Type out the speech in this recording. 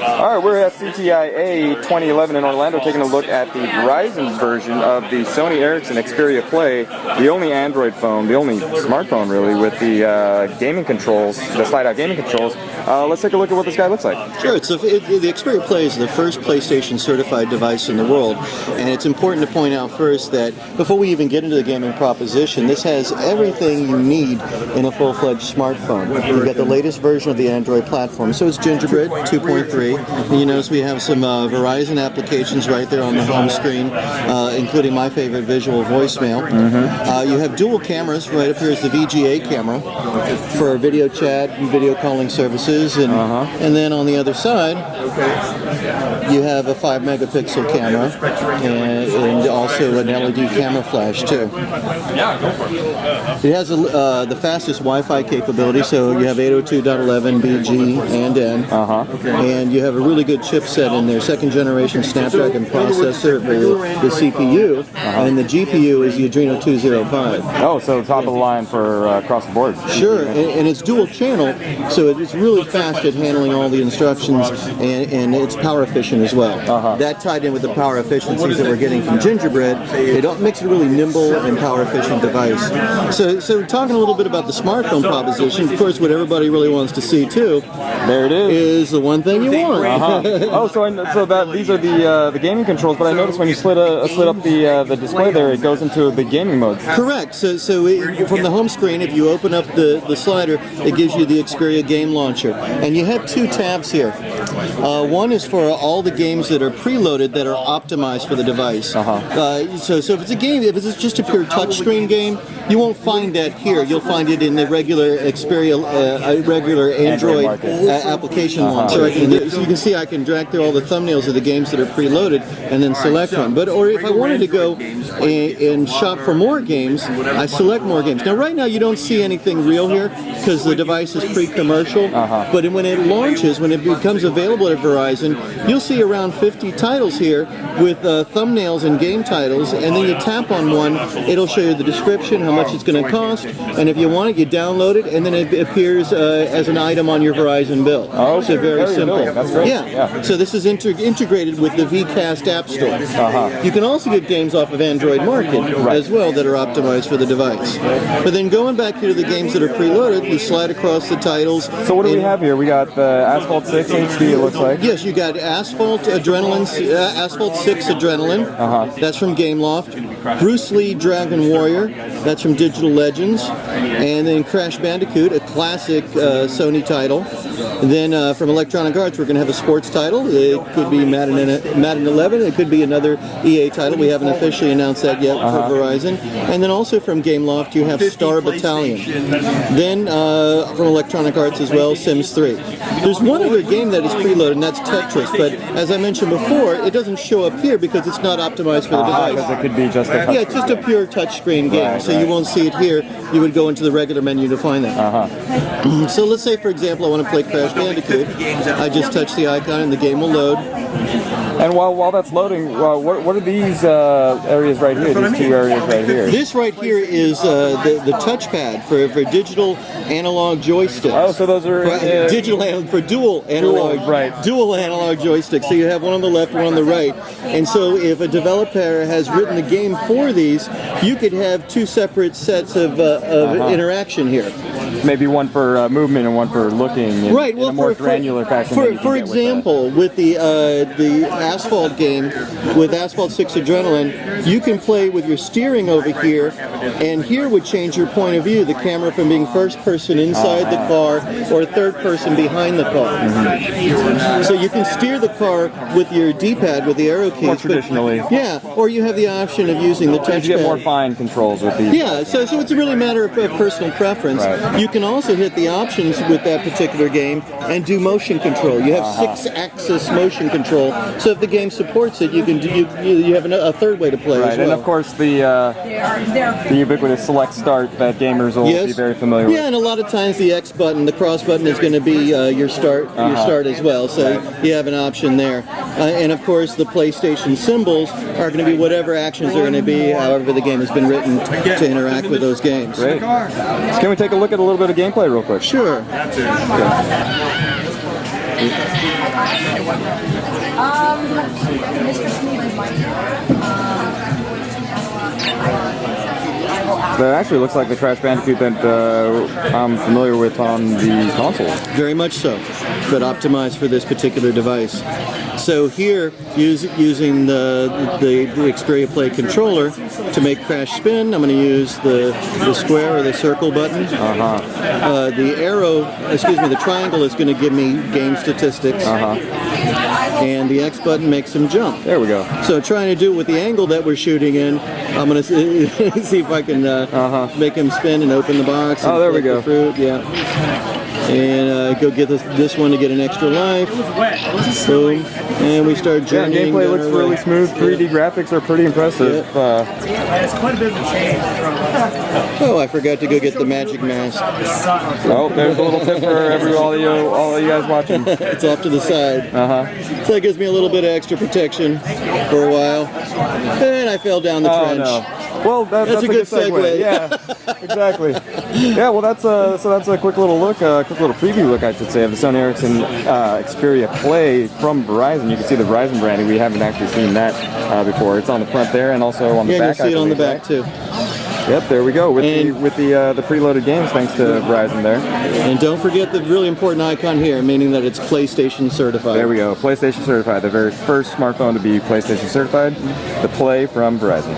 Alright, we're at CTIA 2011 in Orlando taking a look at the Verizon version of the Sony Ericsson Xperia Play, the only Android phone, the only smartphone really, with the gaming controls, the slide-out gaming controls. Let's take a look at what this guy looks like. Sure, the Xperia Play is the first PlayStation certified device in the world, and it's important to point out first that before we even get into the gaming proposition, this has everything you need in a full-fledged smartphone. You've got the latest version of the Android platform, so it's Gingerbread 2.3. And you notice we have some Verizon applications right there on the home screen, including my favorite, visual voicemail. You have dual cameras. Right up here is the VGA camera for video chat and video calling services, and then on the other side you have a 5-megapixel camera and also an LED camera flash too. It has the fastest Wi-Fi capability, so you have 802.11b, and N, and you have a really good chipset in there, second generation Snapdragon processor for the CPU, and the GPU is the Adreno 205. Oh, so top of the line for across the board. Sure, and it's dual channel, so it's really fast at handling all the instructions, and it's power efficient as well. That tied in with the power efficiencies that we're getting from Gingerbread, it makes it a really nimble and power efficient device. So talking a little bit about the smartphone proposition, of course what everybody really wants to see too, there it is the one thing you want. Oh, so these are the gaming controls, but I noticed when you slid up the display there, it goes into the gaming mode. Correct. So from the home screen, if you open up the slider, it gives you the Xperia game launcher, and you have two tabs here. One is for all the games that are preloaded that are optimized for the device. So if it's a game, if it's just a pure touchscreen game, you won't find that here. You'll find it in the regular Xperia, regular Android application launcher. So you can see I can drag through all the thumbnails of the games that are preloaded and then select one. Or if I wanted to go and shop for more games, I select more games. Now right now you don't see anything real here because the device is pre-commercial, but when it launches, when it becomes available at Verizon, you'll see around 50 titles here with thumbnails and game titles, and then you tap on one, it'll show you the description, how much it's going to cost, and if you want it, you download it, and then it appears as an item on your Verizon bill. Oh, so very simple. That's great. Yeah. So this is integrated with the Vcast App Store. You can also get games off of Android Market as well that are optimized for the device. But then going back here to the games that are preloaded, you slide across the titles. So what do we have here? We got the Asphalt 6 HD, it looks like. Yes, you got Asphalt 6 Adrenaline. That's from Gameloft. Bruce Lee Dragon Warrior. That's from Digital Legends. And then Crash Bandicoot, a classic Sony title. And then from Electronic Arts, we're going to have a sports title. It could be Madden 11. It could be another EA title. We haven't officially announced that yet for Verizon. And then also from Gameloft, you have Star Battalion. Then from Electronic Arts as well, Sims 3. There's one other game that is preloaded, and that's Tetris. But as I mentioned before, it doesn't show up here because it's not optimized for the device. Because it could be just a it's just a pure touchscreen game, so you won't see it here. You would go into the regular menu to find that. So let's say, for example, I want to play Crash Bandicoot. I just touch the icon and the game will load. And while that's loading, what are these areas right here? These two areas right here. This right here is the touchpad for digital analog joystick. Oh, so those are for dual analog joysticks. So you have one on the left, one on the right. And so if a developer has written the game for these, you could have two separate sets of interaction here. Maybe one for movement and one for looking in a more granular fashion. For example, with the Asphalt game, with Asphalt 6 Adrenaline, you can play with your steering over here, and here would change your point of view, the camera from being first person inside the car or third person behind the car. So you can steer the car with your D-pad, with the arrow keys. More traditionally. Or you have the option of using the touchpad. You get more fine controls with these. Yeah, so it's really a matter of personal preference. You can also hit the options with that particular game and do motion control. You have 6-axis motion control, so if the game supports it, you have a third way to play as well. And of course the ubiquitous select start that gamers will be very familiar with. Yeah, and a lot of times the X button, the cross button, is going to be your start as well, so you have an option there. And of course the PlayStation symbols are going to be whatever actions are going to be, however the game has been written to interact with those games. Great. So can we take a look at a little bit of gameplay real quick? Sure. That actually looks like the Crash Bandicoot that I'm familiar with on the console. Very much so, but optimized for this particular device. So here, using the Xperia Play controller to make Crash spin, I'm going to use the square or the circle button. The arrow, the triangle is going to give me game statistics. And the X button makes him jump. There we go. So trying to do it with the angle that we're shooting in, I'm going to see if I can make him spin and open the box. And there we go. The fruit, yeah. And go get this one to get an extra life. Boom. And we start journeying. Gameplay looks really smooth. 3D graphics are pretty impressive. It's quite a bit of a change from... Oh, I forgot to go get the magic mask. Oh, there's a little tip for all of you guys watching. It's off to the side. So that gives me a little bit of extra protection for a while. And I fell down the trench. No. Well, that's a good segue. Yeah, exactly. Yeah, well, that's a quick little look, quick little preview look, I should say, of the Sony Ericsson Xperia Play from Verizon. You can see the Verizon branding. We haven't actually seen that before. It's on the front there, and also on the back. Yeah, you see it on the back too. Yep, there we go with the preloaded games, thanks to Verizon there. And don't forget the really important icon here, meaning that it's PlayStation certified. There we go, PlayStation certified. The very first smartphone to be PlayStation certified. The Play from Verizon.